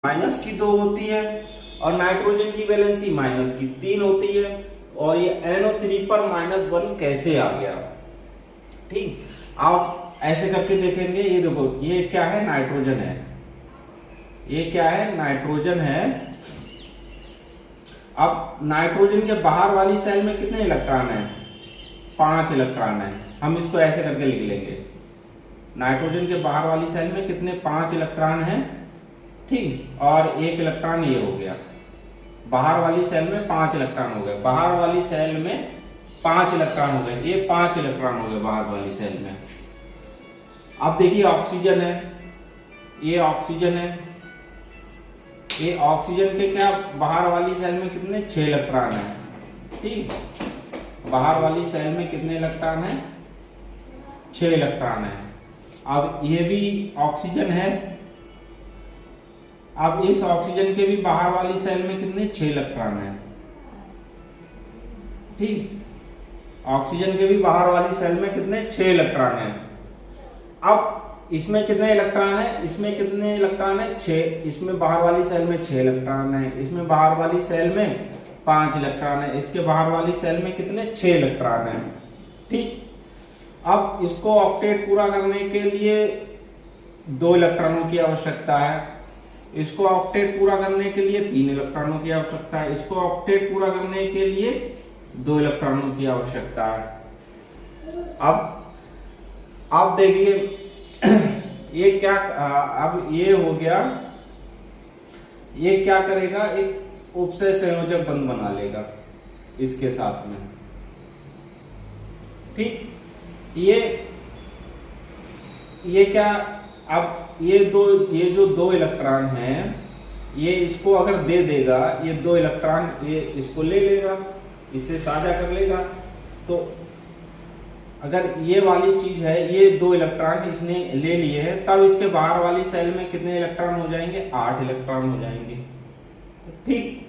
Minus की 2 होती है और नाइट्रोजन की वैलेंसी माइनस की 3 होती है। और ये NO3 पर -1 कैसे आ गया? ठीक, आप ऐसे करके देखेंगे। ये देखो, ये क्या है? नाइट्रोजन है। ये क्या है? नाइट्रोजन है। अब नाइट्रोजन के बाहर वाली सेल में कितने इलेक्ट्रॉन है? 5 इलेक्ट्रॉन है। हम इसको ऐसे करके लिख लेंगे, नाइट्रोजन के बाहर वाली सेल में कितने? 5 इलेक्ट्रॉन है। ठीक, और 1 इलेक्ट्रॉन ये हो गया। बाहर वाली सेल में 5 इलेक्ट्रॉन हो गए। बाहर वाली सेल में 5 इलेक्ट्रॉन हो गए। ये 5 इलेक्ट्रॉन हो गए बाहर वाली सेल में। अब देखिए, ऑक्सीजन है, ये ऑक्सीजन है। ये ऑक्सीजन के क्या बाहर वाली सेल में कितने? 6 इलेक्ट्रॉन है। ठीक, बाहर वाली सेल में कितने इलेक्ट्रॉन है? 6 इलेक्ट्रॉन है। अब ये भी ऑक्सीजन है। अब इस ऑक्सीजन के भी बाहर वाली सेल में कितने? 6 इलेक्ट्रॉन है। ठीक, ऑक्सीजन के भी बाहर वाली सेल में कितने? 6 इलेक्ट्रॉन है। अब इसमें कितने इलेक्ट्रॉन है? इसमें कितने इलेक्ट्रॉन है? 6। इसमें बाहर वाली सेल में 6 इलेक्ट्रॉन है। इसमें बाहर वाली सेल में 5 इलेक्ट्रॉन है। इसके बाहर वाली सेल में कितने? 6 इलेक्ट्रॉन है। ठीक, अब इसको ऑक्टेट पूरा करने के लिए 2 इलेक्ट्रॉनों की आवश्यकता है। इसको ऑक्टेट पूरा करने के लिए 3 इलेक्ट्रॉनों की आवश्यकता है। इसको ऑक्टेट पूरा करने के लिए 2 इलेक्ट्रॉनों की आवश्यकता है। अब आप देखिए, ये क्या, अब ये हो गया। ये क्या करेगा? एक उपसय संयोजक बंध बना लेगा इसके साथ में। ठीक, ये क्या, अब ये जो 2 इलेक्ट्रॉन हैं, ये इसको अगर दे देगा, ये 2 इलेक्ट्रॉन ये इसको ले लेगा, इससे साझा कर लेगा। तो अगर ये वाली चीज है, ये 2 इलेक्ट्रॉन इसने ले लिए हैं, तब इसके बाहर वाली सेल में कितने इलेक्ट्रॉन हो जाएंगे? 8 इलेक्ट्रॉन हो जाएंगे। ठीक,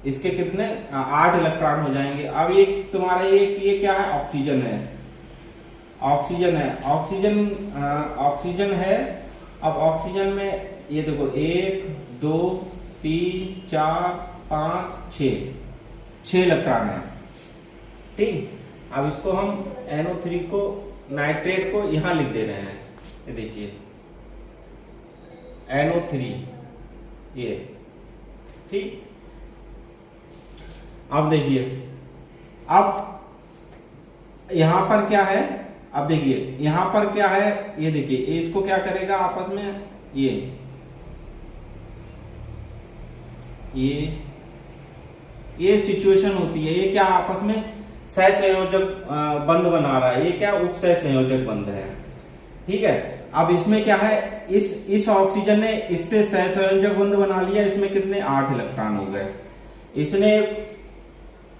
इसके कितने? 8 इलेक्ट्रॉन हो जाएंगे। अब ये तुम्हारा ये क्या है? ऑक्सीजन है। ऑक्सीजन है। ऑक्सीजन है। अब ऑक्सीजन में ये देखो, 1 2 3 4 5 6 इलेक्ट्रॉन है। ठीक, अब इसको हम NO3 को, नाइट्रेट को यहां लिख दे रहे हैं। ये देखिए, NO3 ये। ठीक, अब देखिए, अब यहां पर क्या है? अब देखिए, यहां पर क्या है? ये देखिए, इसको क्या करेगा आपस में? ये सिचुएशन होती है। ये क्या आपस में सहसंयोजक बंध बना रहा है। ये क्या? उपसह संयोजक बंध है। ठीक है, अब इसमें क्या है? इस ऑक्सीजन ने इससे सहसंयोजक बंध बना लिया। इसमें कितने? 8 इलेक्ट्रॉन हो गए। इसने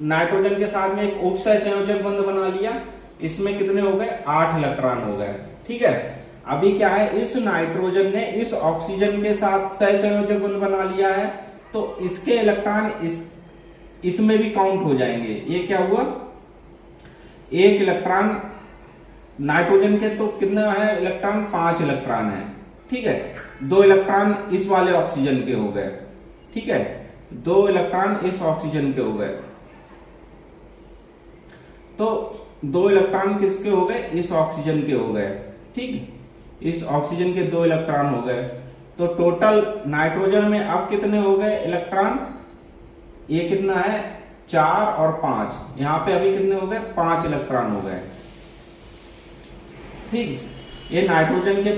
नाइट्रोजन के साथ में एक उपसह संयोजक बंध बना लिया। इसमें कितने हो गए? 8 इलेक्ट्रॉन हो गए। ठीक है, अभी क्या है? इस नाइट्रोजन ने इस ऑक्सीजन के साथ सहसंयोजक बंध बना लिया है, तो इसके इलेक्ट्रॉन इसमें भी काउंट हो जाएंगे। ये क्या हुआ? 1 इलेक्ट्रॉन नाइट्रोजन के, तो कितना है इलेक्ट्रॉन? 5 इलेक्ट्रॉन है। ठीक है, 2 इलेक्ट्रॉन इस वाले ऑक्सीजन के हो गए। ठीक है, 2 इलेक्ट्रॉन इस ऑक्सीजन के हो गए। तो 2 इलेक्ट्रॉन किसके हो गए? इस ऑक्सीजन के हो गए। ठीक, इस ऑक्सीजन के 2 इलेक्ट्रॉन हो गए। तो टोटल नाइट्रोजन में अब कितने हो गए इलेक्ट्रॉन? ये कितना है? 4 और 5। यहां पे अभी कितने हो गए? 5 इलेक्ट्रॉन हो गए। ठीक, ये नाइट्रोजन के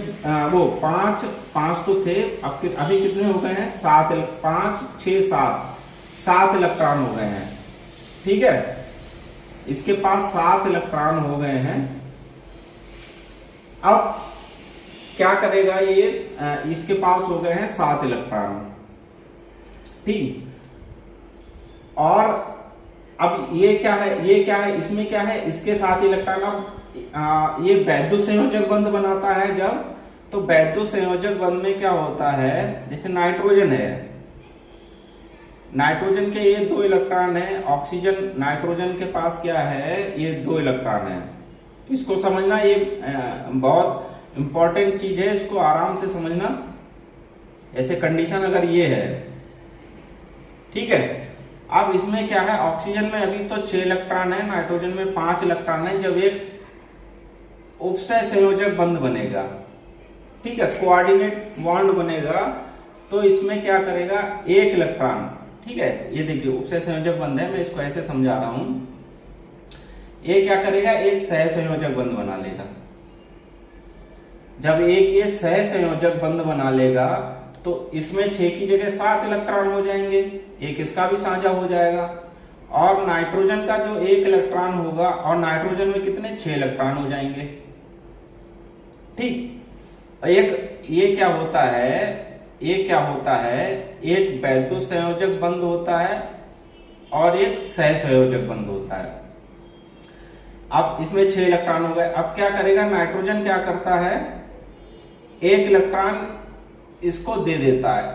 वो 5 तो थे, अब अभी कितने हो गए हैं? 7। 5 6 7 इलेक्ट्रॉन हो गए हैं। ठीक है, इसके पास 7 इलेक्ट्रॉन हो गए हैं। अब क्या करेगा ये? इसके पास हो गए हैं 7 इलेक्ट्रॉन। ठीक, और अब ये क्या है? ये क्या है? इसमें क्या है? इसके साथ इलेक्ट्रॉन, अब ये वैद्युत संयोजक बंध बनाता है जब, तो वैद्युत संयोजक बंध में क्या होता है? जैसे नाइट्रोजन है, नाइट्रोजन के ये 2 इलेक्ट्रॉन है। ऑक्सीजन, नाइट्रोजन के पास क्या है? ये 2 इलेक्ट्रॉन है। इसको समझना, ये बहुत इंपॉर्टेंट चीज है, इसको आराम से समझना। ऐसे कंडीशन अगर ये है, ठीक है। अब इसमें क्या है, ऑक्सीजन में अभी तो 6 इलेक्ट्रॉन है, नाइट्रोजन में 5 इलेक्ट्रॉन है। जब एक उपसय संयोजक बंध बनेगा, ठीक है, कोऑर्डिनेट बॉन्ड बनेगा, तो इसमें क्या करेगा, 1 इलेक्ट्रॉन, ठीक है, ये देखिए उपसय संयोजक बंध है, मैं इसको ऐसे समझा रहा हूं। ये क्या करेगा, एक सहसंयोजक बंध बना लेगा। जब एक ये सहसंयोजक बंध बना लेगा तो इसमें 6 की जगह 7 इलेक्ट्रॉन हो जाएंगे, एक इसका भी साझा हो जाएगा। और नाइट्रोजन का जो 1 इलेक्ट्रॉन होगा, और नाइट्रोजन में कितने, 6 इलेक्ट्रॉन हो जाएंगे, ठीक। एक ये क्या होता है, एक वैद्युत संयोजक बंध होता है और एक सहसंयोजक बंध होता है। अब इसमें 6 इलेक्ट्रॉन हो गए। अब क्या करेगा, नाइट्रोजन क्या करता है, 1 इलेक्ट्रॉन इसको दे देता है,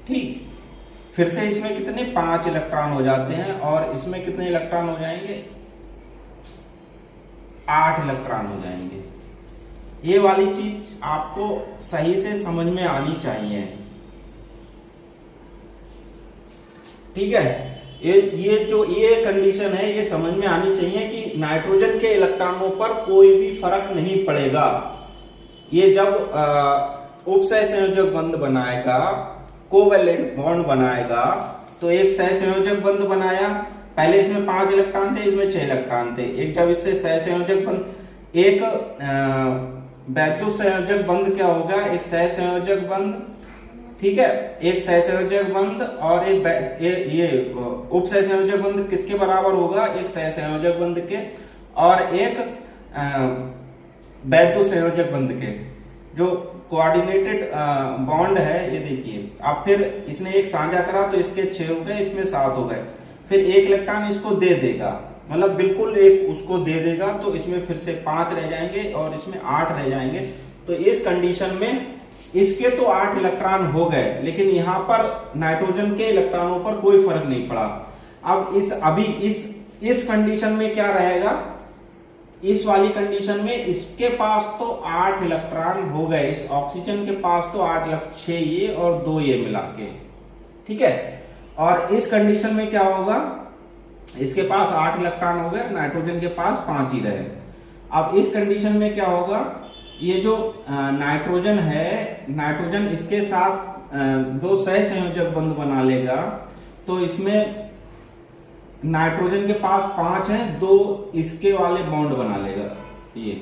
ठीक। फिर से इसमें कितने, 5 इलेक्ट्रॉन हो जाते हैं, और इसमें कितने इलेक्ट्रॉन हो जाएंगे, 8 इलेक्ट्रॉन हो जाएंगे। ये वाली चीज आपको सही से समझ में आनी चाहिए, ठीक है। ये कंडीशन है, ये समझ में आनी चाहिए कि नाइट्रोजन के इलेक्ट्रॉनों पर कोई भी फर्क नहीं पड़ेगा। ये जब उपसय संयोजक बंध बनाएगा, कोवैलेंट बॉन्ड बनाएगा, तो एक सहसंयोजक बंध बनाया, पहले इसमें 5 इलेक्ट्रॉन थे, इसमें 6 इलेक्ट्रॉन थे। एक जब इससे सहसंयोजक बंध, एक वैद्युत संयोजक बंध क्या होगा, एक सहसंयोजक बंध, ठीक है, एक सहसंयोजक बंध और ये उपसय संयोजक बंध किसके बराबर होगा, एक सहसंयोजक बंध के और एक वैद्युत संयोजक बंध के। जो कोऑर्डिनेटेड बॉन्ड है, ये देखिए, अब फिर इसने एक साझा करा तो इसके 6 हो गए, इसमें 7 हो गए। फिर 1 इलेक्ट्रॉन इसको दे देगा, मतलब बिल्कुल एक उसको दे देगा, तो इसमें फिर से 5 रह जाएंगे और इसमें 8 रह जाएंगे। तो इस कंडीशन में इसके तो 8 इलेक्ट्रॉन हो गए, लेकिन यहां पर नाइट्रोजन के इलेक्ट्रॉनों पर कोई फर्क नहीं पड़ा। अब इस कंडीशन में क्या रहेगा, इस वाली कंडीशन में इसके पास तो 8 इलेक्ट्रॉन हो गए, इस ऑक्सीजन के पास तो 8 6 ये और 2 ये मिला के, ठीक है। और इस कंडीशन में क्या होगा, इसके पास 8 इलेक्ट्रॉन हो गए, नाइट्रोजन के पास 5 ही रहे। अब इस कंडीशन में क्या होगा, ये जो नाइट्रोजन है, नाइट्रोजन इसके साथ 2 सहसंयोजक बंध बना लेगा, तो इसमें नाइट्रोजन के पास 5 हैं, 2 इसके वाले बॉन्ड बना लेगा, ये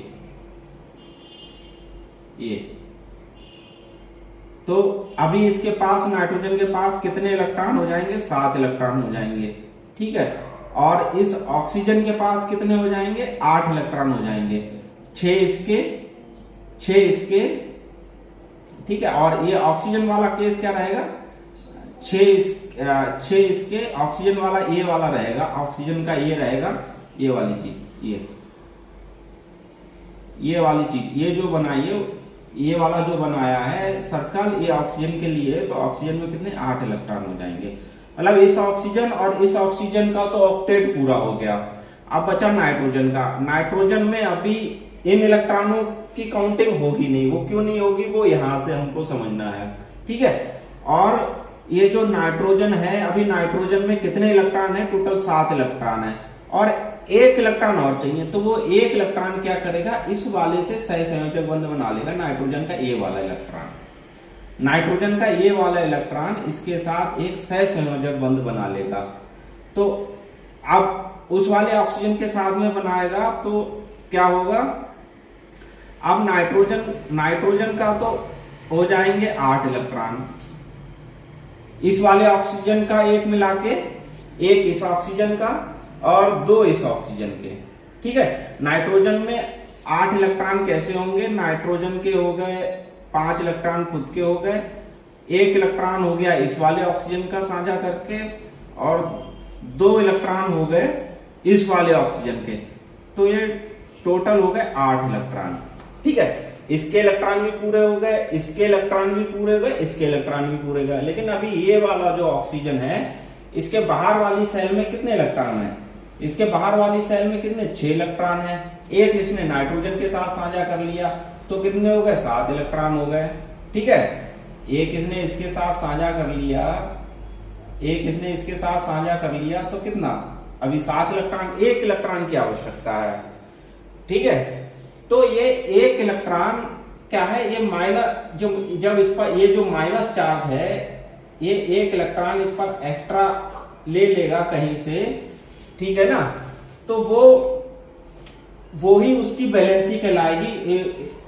तो अभी इसके पास, नाइट्रोजन के पास कितने इलेक्ट्रॉन हो जाएंगे, 7 इलेक्ट्रॉन हो जाएंगे, ठीक है। और इस ऑक्सीजन के पास कितने हो जाएंगे, 8 इलेक्ट्रॉन हो जाएंगे, 6 इसके, ठीक है। और ये ऑक्सीजन वाला केस क्या रहेगा, 6 इसके, ऑक्सीजन वाला ये वाला रहेगा, ऑक्सीजन का ये रहेगा, ये वाली चीज, ये वाली चीज, ये जो बनाई, ये वाला जो बनाया है सर्कल, ये ऑक्सीजन के लिए, तो ऑक्सीजन में कितने, 8 इलेक्ट्रॉन हो जाएंगे। मतलब इस ऑक्सीजन और इस ऑक्सीजन का तो ऑक्टेट पूरा हो गया। अब बचा नाइट्रोजन का। नाइट्रोजन में अभी इन इलेक्ट्रॉनों की काउंटिंग होगी नहीं, वो क्यों नहीं होगी, वो यहां से हमको समझना है, ठीक है। और ये जो नाइट्रोजन है, अभी नाइट्रोजन में कितने इलेक्ट्रॉन है, टोटल 7 इलेक्ट्रॉन है, और 1 इलेक्ट्रॉन और चाहिए, तो वो 1 इलेक्ट्रॉन क्या करेगा, इस वाले से सहसंयोजक बंध बना लेगा, नाइट्रोजन का ये वाला इलेक्ट्रॉन, नाइट्रोजन का ये वाला इलेक्ट्रॉन इसके साथ एक सहसंयोजक बंध बना लेगा। तो अब उस वाले ऑक्सीजन के साथ में बनाएगा तो क्या होगा, अब नाइट्रोजन का तो हो जाएंगे 8 इलेक्ट्रॉन, इस वाले ऑक्सीजन का एक मिला के, एक इस ऑक्सीजन का और 2 इस ऑक्सीजन के, ठीक है। नाइट्रोजन में 8 इलेक्ट्रॉन कैसे होंगे, नाइट्रोजन के हो गए 5 इलेक्ट्रॉन खुद के हो गए, 1 इलेक्ट्रॉन हो गया इस वाले ऑक्सीजन का साझा करके, और 2 इलेक्ट्रॉन हो गए इस वाले ऑक्सीजन के, तो ये टोटल हो गए 8 इलेक्ट्रॉन, ठीक है। इसके इलेक्ट्रॉन भी पूरे हो गए, इसके इलेक्ट्रॉन भी पूरे हो गए, इसके इलेक्ट्रॉन भी पूरे हो गए। लेकिन अभी ये वाला जो ऑक्सीजन है, इसके बाहर वाली सेल में कितने इलेक्ट्रॉन है, इसके बाहर वाली सेल में कितने, 6 इलेक्ट्रॉन है। एक इसने नाइट्रोजन के साथ साझा कर लिया, तो कितने हो गए, 7 इलेक्ट्रॉन हो गए, ठीक है। एक इसने इसके साथ साझा कर लिया, एक इसने इसके साथ साझा कर लिया, तो कितना, अभी 7 इलेक्ट्रॉन, 1 इलेक्ट्रॉन की आवश्यकता है। ठीक है, तो ये 1 इलेक्ट्रॉन क्या है, ये माइनस, जो जब इस पर ये जो माइनस चार्ज है, ये 1 इलेक्ट्रॉन इस पर एक्स्ट्रा ले लेगा कहीं से, ठीक है ना, तो वो ही उसकी बैलेंसी कहलाएगी,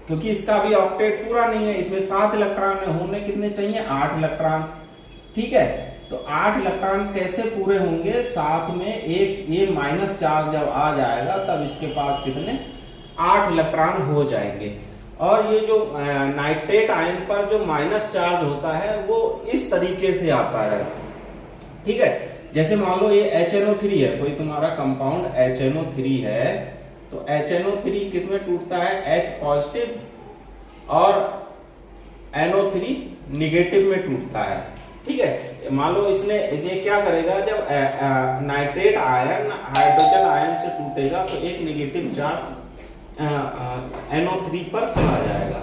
क्योंकि इसका भी ऑक्टेट पूरा नहीं है, इसमें 7 इलेक्ट्रॉन होने कितने चाहिए, 8 इलेक्ट्रॉन। ठीक है, तो 8 इलेक्ट्रॉन कैसे पूरे होंगे, 7 में एक ये माइनस चार्ज जब आ जाएगा तब इसके पास कितने, 8 इलेक्ट्रॉन हो जाएंगे। और ये जो नाइट्रेट आयन पर जो माइनस चार्ज होता है वो इस तरीके से आता है। ठीक है, जैसे मान लो ये HNO3 है, कोई तुम्हारा कंपाउंड HNO3 है, तो HNO3 किसमें टूटता है, H पॉजिटिव और NO3 निगेटिव में टूटता है। ठीक है, मान लो इसने ये क्या करेगा, जब नाइट्रेट आयन हाइड्रोजन आयन से टूटेगा तो एक निगेटिव चार्ज NO3 पर चला जाएगा,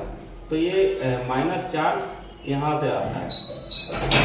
तो ये माइनस चार्ज यहां से आता है।